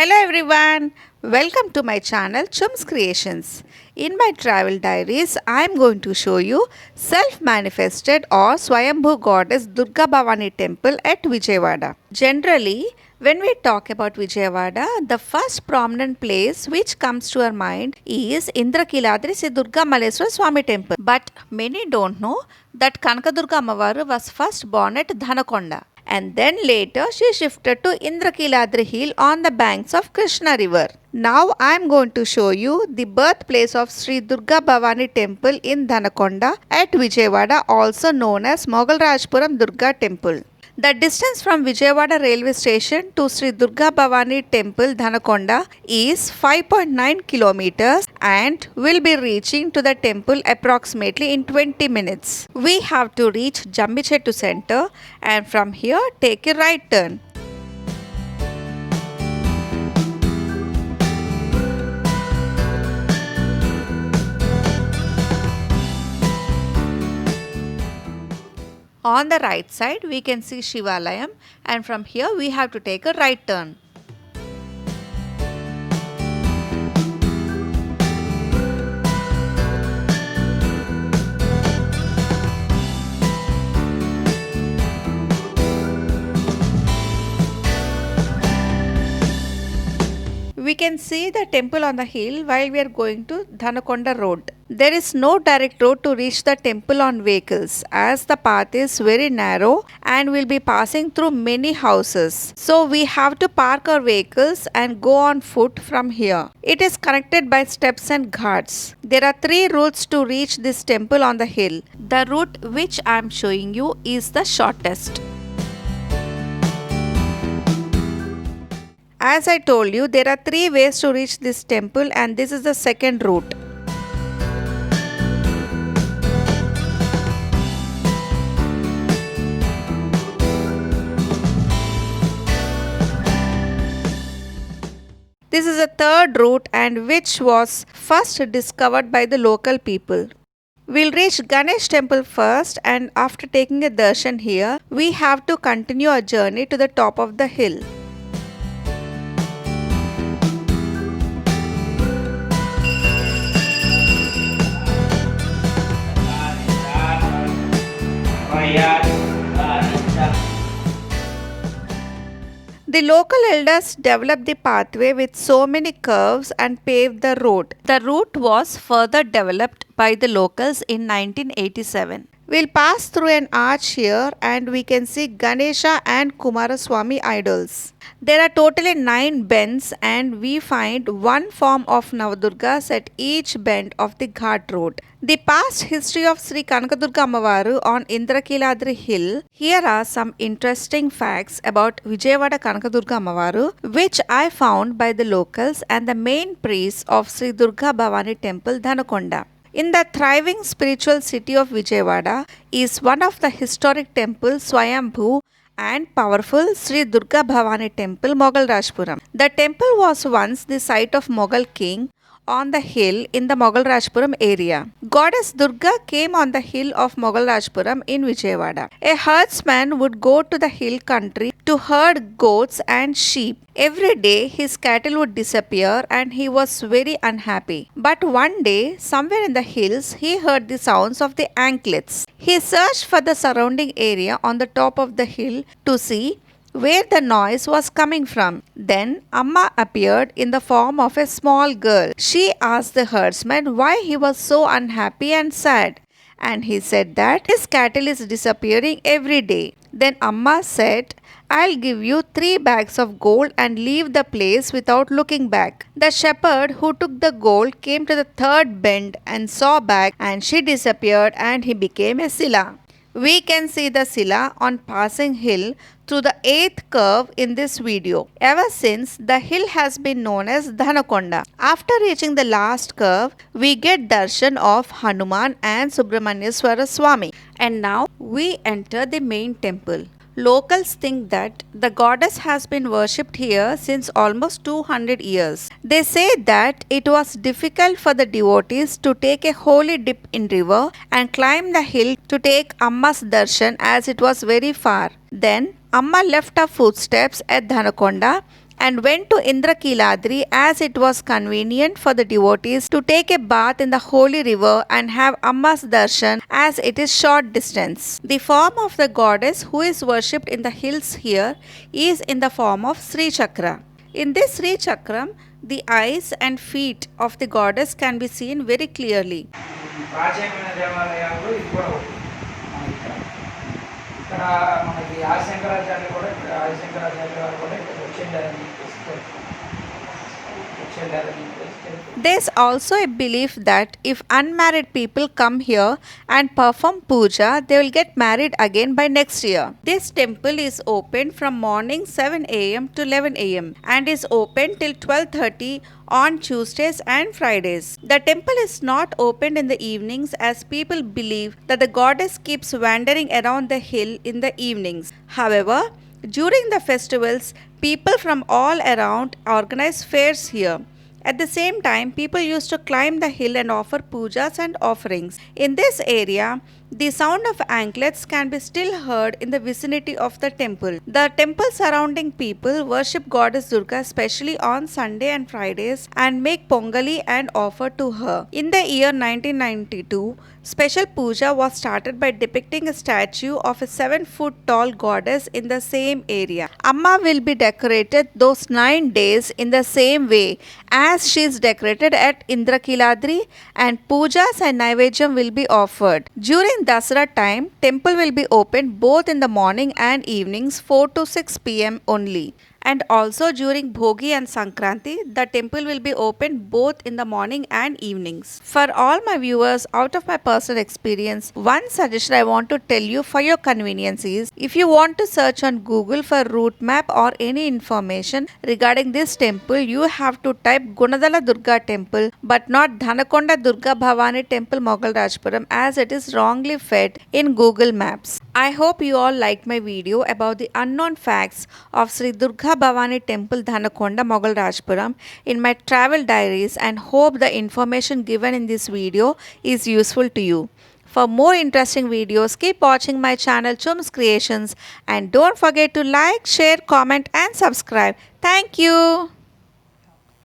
Hello everyone, welcome to my channel Chums Creations. In my travel diaries, I am going to show you self-manifested or Swayambhu goddess Durga Bhavani temple at Vijayawada. Generally, when we talk about Vijayawada, the first prominent place which comes to our mind is Indrakiladri Sri Durga Maleswara Swami temple. But many don't know that Kanakadurga Amavaru was first born at Dhanakonda. And then later she shifted to Indrakiladri hill on the banks of Krishna river. Now I am going to show you the birthplace of Sri Durga Bhavani temple in Dhanakonda at Vijayawada, also known as Mogalrajpuram Durga temple. The distance from Vijayawada railway station to Sri Durga Bhavani temple Dhanakonda is 5.9 kilometers and will be reaching to the temple approximately in 20 minutes. We have to reach Jambichettu center and from here take a right turn. On the right side, we can see Shivalayam and from here we have to take a right turn. We can see the temple on the hill while we are going to Dhanakonda road. There is no direct road to reach the temple on vehicles as the path is very narrow and will be passing through many houses. So we have to park our vehicles and go on foot from here. It is connected by steps and ghats. There are 3 routes to reach this temple on the hill. The route which I am showing you is the shortest. As I told you, there are 3 ways to reach this temple and this is the second route. This is the third route and which was first discovered by the local people. We'll reach Ganesh temple first and after taking a darshan here, we have to continue our journey to the top of the hill. The local elders developed the pathway with so many curves and paved the road. The route was further developed by the locals in 1987. We'll pass through an arch here and we can see Ganesha and Kumaraswamy idols. There are totally 9 bends and we find one form of Navadurgas at each bend of the Ghat road. The past history of Sri Kanakadurga Amavaru on Indrakiladri hill. Here are some interesting facts about Vijayawada Kanakadurga Amavaru which I found by the locals and the main priest of Sri Durga Bhavani temple Dhanakonda. In the thriving spiritual city of Vijayawada is one of the historic temples Swayambhu and powerful Sri Durga Bhavani temple Mogalrajpuram. The temple was once the site of Mughal king on the hill in the Mogalrajpuram area. Goddess Durga came on the hill of Mogalrajpuram in Vijayawada. A herdsman would go to the hill country to herd goats and sheep. Every day his cattle would disappear and he was very unhappy. But one day, somewhere in the hills, he heard the sounds of the anklets. He searched for the surrounding area on the top of the hill to see where the noise was coming from. Then Amma appeared in the form of a small girl. She asked the herdsman why he was so unhappy and sad, and he said that his cattle is disappearing every day. Then Amma said, "I'll give you 3 bags of gold and leave the place without looking back." The shepherd who took the gold came to the 3rd bend and saw back and she disappeared and he became a Sila. We can see the Sila on passing hill through the 8th curve in this video. Ever since, the hill has been known as Dhanakonda. After reaching the last curve, we get darshan of Hanuman and Subramanyaswara Swami. And now we enter the main temple. Locals think that the goddess has been worshipped here since almost 200 years. They say that it was difficult for the devotees to take a holy dip in river and climb the hill to take Amma's darshan as it was very far. Then Amma left her footsteps at Dhanakonda and went to Indrakiladri as it was convenient for the devotees to take a bath in the holy river and have Amma's darshan as it is short distance. The form of the goddess who is worshipped in the hills here is in the form of Sri Chakra. In this Sri Chakram, the eyes and feet of the goddess can be seen very clearly. ప్రాచీనమైన దేవాలయాల్లో ఇది కూడా ఒకటి మన ఇక్కడ మనకి ఆదిశంకరాచార్యులు కూడా ఆదిశంకరాచార్యులు గారు కూడా ఇక్కడ వచ్చేళ్ళారని There's also a belief that if unmarried people come here and perform puja, they will get married again by next year. This temple is open from morning 7 a.m. to 11 a.m. and is open till 12:30 on Tuesdays and Fridays. The temple is not opened in the evenings as people believe that the goddess keeps wandering around the hill in the evenings. However, during the festivals, people from all around organize fairs here. At the same time, people used to climb the hill and offer pujas and offerings. In this area, the sound of anklets can be still heard in the vicinity of the temple. The temple surrounding people worship goddess Durga especially on Sunday and Fridays and make pongali and offer to her. In the year 1992, special puja was started by depicting a statue of a 7-foot tall goddess in the same area. Amma will be decorated those 9 days in the same way as she is decorated at Indrakiladri, and pujas and naivedyam will be offered. During Dasara time, temple will be open both in the morning and evenings 4 to 6 p.m. only. And also during Bhogi and Sankranti, the temple will be open both in the morning and evenings. For all my viewers, out of my personal experience, one suggestion I want to tell you for your convenience is, if you want to search on Google for route map or any information regarding this temple, you have to type Gunadala Durga temple but not Dhanakonda Durga Bhavani temple Mogal Rajpuram, as it is wrongly fed in Google Maps. I hope you all liked my video about the unknown facts of Sri Durga Bhavani Temple Dhanakonda Mogal Rajpuram in my travel diaries, and hope the information given in this video is useful to you. For more interesting videos, keep watching my channel Chums Creations, and don't forget to like, share, comment and subscribe. Thank you.